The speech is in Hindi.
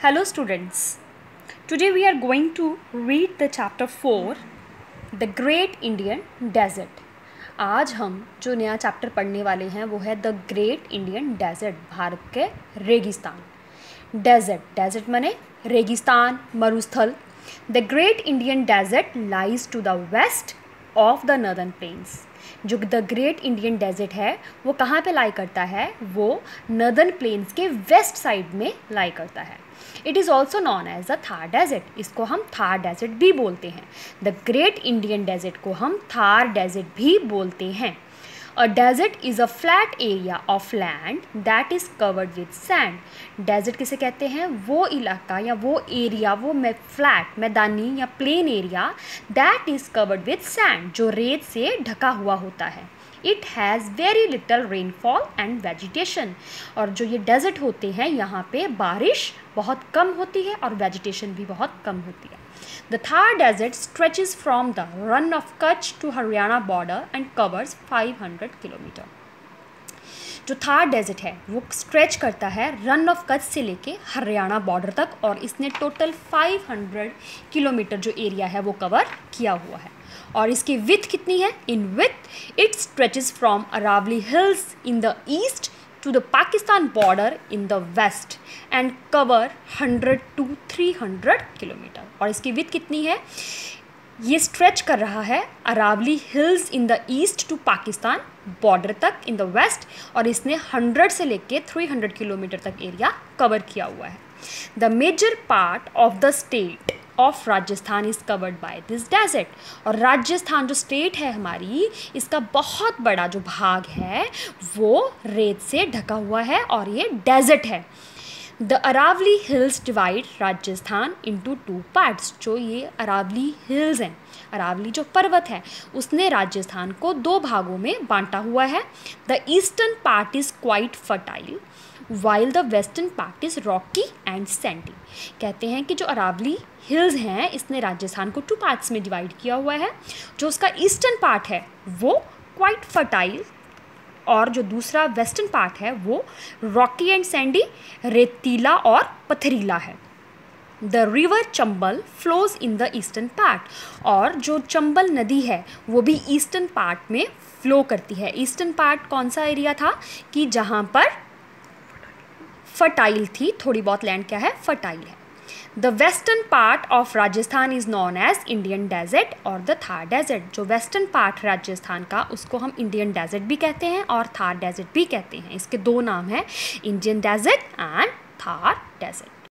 Hello students, today we are going to read the chapter 4, The Great Indian Desert. आज हम जो नया चैप्टर पढ़ने वाले हैं वो है द ग्रेट इंडियन डेजर्ट, भारत के रेगिस्तान. डेजर्ट माने रेगिस्तान, मरुस्थल. The great Indian desert lies to the west of the northern plains. जो द ग्रेट इंडियन डेजर्ट है वो कहाँ पे लाई करता है? वो नर्दर्न प्लेन्स के वेस्ट साइड में लाई करता है. It is also known as the Thar desert. इसको हम थार डेजर्ट भी बोलते हैं. द ग्रेट इंडियन डेजर्ट को हम थार डेजर्ट भी बोलते हैं. A desert is a flat area of land that is covered with sand. Desert किसे कहते हैं? वो इलाका या वो एरिया, वो फ्लैट मैदानी या plain area that is covered with sand, जो रेत से ढका हुआ होता है. It has very little rainfall and vegetation. और जो ये डेजर्ट होते हैं यहाँ पे बारिश बहुत कम होती है और वेजिटेशन भी बहुत कम होती है. The Thar Desert stretches from the Run of Kutch to Haryana border and covers 500 kilometre. जो थार डेजर्ट है वो स्ट्रेच करता है रन ऑफ कच्छ से लेके हरियाणा बॉर्डर तक और इसने टोटल 500 किलोमीटर जो एरिया है वो कवर किया हुआ है. और इसकी विथ कितनी है? In width it stretches from Aravalli hills in the east to the Pakistan border in the west and cover 100 to 300 kilometre. और इसकी विथ कितनी है? ये स्ट्रेच कर रहा है Aravalli hills in the east to Pakistan border तक इन द वेस्ट और इसने 100 से लेके 300 किलोमीटर तक एरिया कवर किया हुआ है. The major part of the state of Rajasthan is covered by this desert. और राजस्थान जो स्टेट है हमारी, इसका बहुत बड़ा जो भाग है वो रेत से ढका हुआ है और ये डेजर्ट है. The Aravalli hills divide Rajasthan into 2 parts. जो ये अरावली हिल्स हैं, अरावली जो पर्वत है, उसने राजस्थान को 2 भागों में बांटा हुआ है. The eastern part is quite fertile while the western part is Rocky and Sandy. कहते हैं कि जो अरावली हिल्स हैं इसने राजस्थान को 2 पार्ट्स में डिवाइड किया हुआ है. जो उसका ईस्टर्न पार्ट है वो क्वाइट फर्टाइल और जो दूसरा वेस्टर्न पार्ट है वो रॉकी एंड सैंडी, रेतीला और पथरीला है. The river Chambal flows in the eastern part. और जो चंबल नदी है वो भी ईस्टर्न पार्ट में फ्लो करती है. ईस्टर्न पार्ट कौन सा एरिया था कि जहाँ पर फर्टाइल थी, थोड़ी बहुत लैंड क्या है? फर्टाइल है. The western part of Rajasthan is known as Indian desert और द थार डेजर्ट. जो वेस्टर्न पार्ट राजस्थान का उसको हम इंडियन डेजर्ट भी कहते हैं और थार डेजर्ट भी कहते हैं. इसके 2 नाम हैं, Indian desert and Thar desert.